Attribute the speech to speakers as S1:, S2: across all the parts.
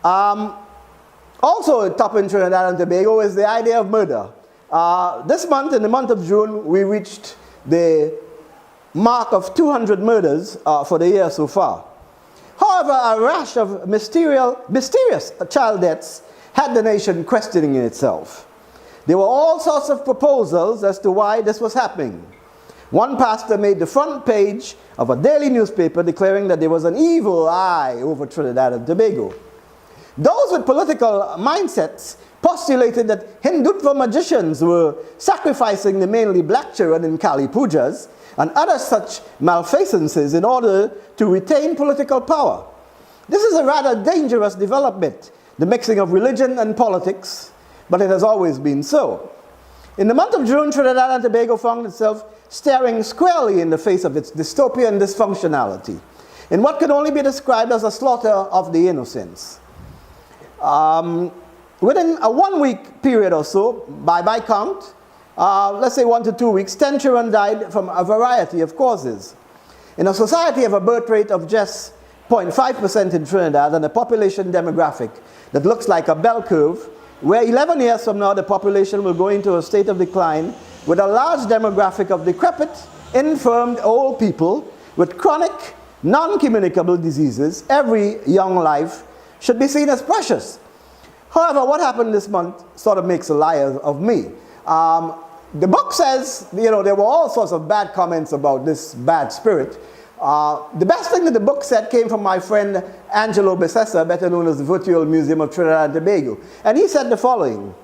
S1: Also top in Trinidad and Tobago is the idea of murder. This month, in the month of June, we reached the mark of 200 murders for the year so far. However, a rash of mysterious child deaths had the nation questioning itself. There were all sorts of proposals as to why this was happening. One pastor made the front page of a daily newspaper declaring that there was an evil eye over Trinidad and Tobago. Those with political mindsets postulated that Hindutva magicians were sacrificing the mainly black children in Kali Pujas and other such malfeasances in order to retain political power. This is a rather dangerous development, the mixing of religion and politics, but it has always been so. In the month of June, Trinidad and Tobago found itself staring squarely in the face of its dystopian dysfunctionality, in what could only be described as a slaughter of the innocents. Within a 1 week period or so, by my count, let's say 1 to 2 weeks, 10 children died from a variety of causes. In a society of a birth rate of just 0.5% in Trinidad and a population demographic that looks like a bell curve, where 11 years from now the population will go into a state of decline with a large demographic of decrepit, infirmed old people with chronic, non-communicable diseases, every young life should be seen as precious. However, what happened this month sort of makes a liar of me. The book says, there were all sorts of bad comments about this bad spirit. The best thing that the book said came from my friend Angelo Besessa, better known as the Virtual Museum of Trinidad and Tobago. And he said the following: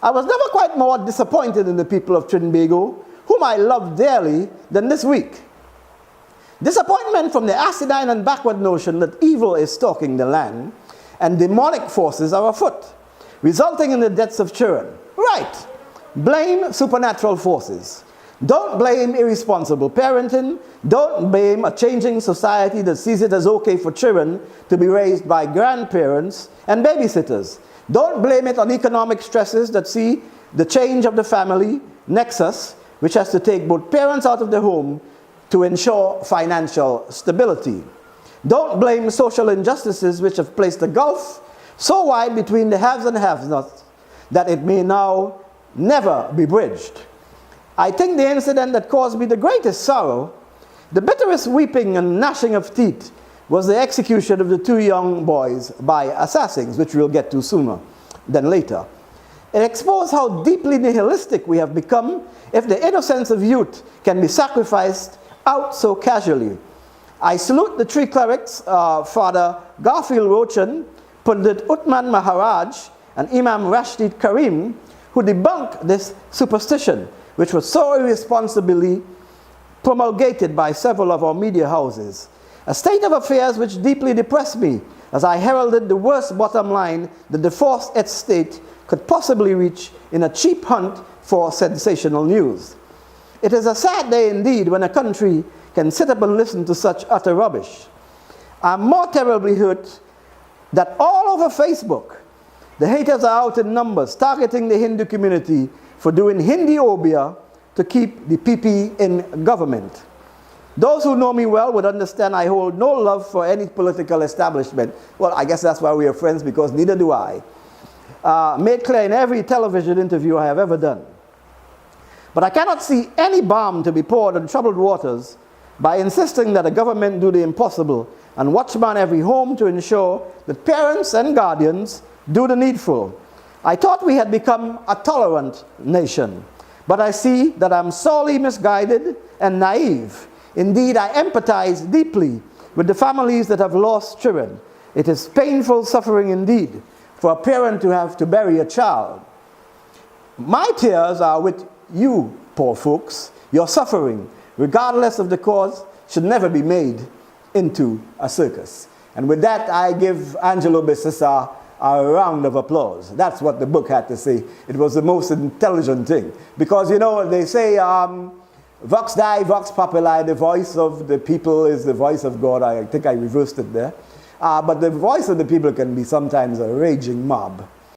S1: I was never quite more disappointed in the people of Trinidad and Tobago, whom I love dearly, than this week. Disappointment from the acidine and backward notion that evil is stalking the land and demonic forces are afoot, resulting in the deaths of children. Right. Blame supernatural forces. Don't blame irresponsible parenting. Don't blame a changing society that sees it as okay for children to be raised by grandparents and babysitters. Don't blame it on economic stresses that see the change of the family nexus, which has to take both parents out of the home to ensure financial stability. Don't blame social injustices which have placed a gulf so wide between the haves and have-nots that it may now never be bridged. I think the incident that caused me the greatest sorrow, the bitterest weeping and gnashing of teeth, was the execution of the 2 young boys by assassins, which we'll get to sooner than later. It exposed how deeply nihilistic we have become if the innocence of youth can be sacrificed out so casually. I salute the 3 clerics, Father Garfield Rochan, Pundit Uthman Maharaj, and Imam Rashid Karim, who debunked this superstition, which was so irresponsibly promulgated by several of our media houses. A state of affairs which deeply depressed me as I heralded the worst bottom line that the fourth estate could possibly reach in a cheap hunt for sensational news. It is a sad day indeed when a country can sit up and listen to such utter rubbish. I'm more terribly hurt that all over Facebook, the haters are out in numbers, targeting the Hindu community for doing Hindi-obia to keep the PP in government. Those who know me well would understand I hold no love for any political establishment. Well, I guess that's why we are friends, because neither do I. Made clear in every television interview I have ever done. But I cannot see any balm to be poured on troubled waters by insisting that the government do the impossible and watchman every home to ensure that parents and guardians do the needful. I thought we had become a tolerant nation, but I see that I'm sorely misguided and naive. Indeed, I empathize deeply with the families that have lost children. It is painful suffering indeed for a parent to have to bury a child. My tears are with you, poor folks. Your suffering, regardless of the cause, should never be made into a circus. And with that, I give Angelo Besessa a round of applause. That's what the book had to say. It was the most intelligent thing. Because, they say, Vox Dei, Vox Populi, the voice of the people is the voice of God. I think I reversed it there. But the voice of the people can be sometimes a raging mob.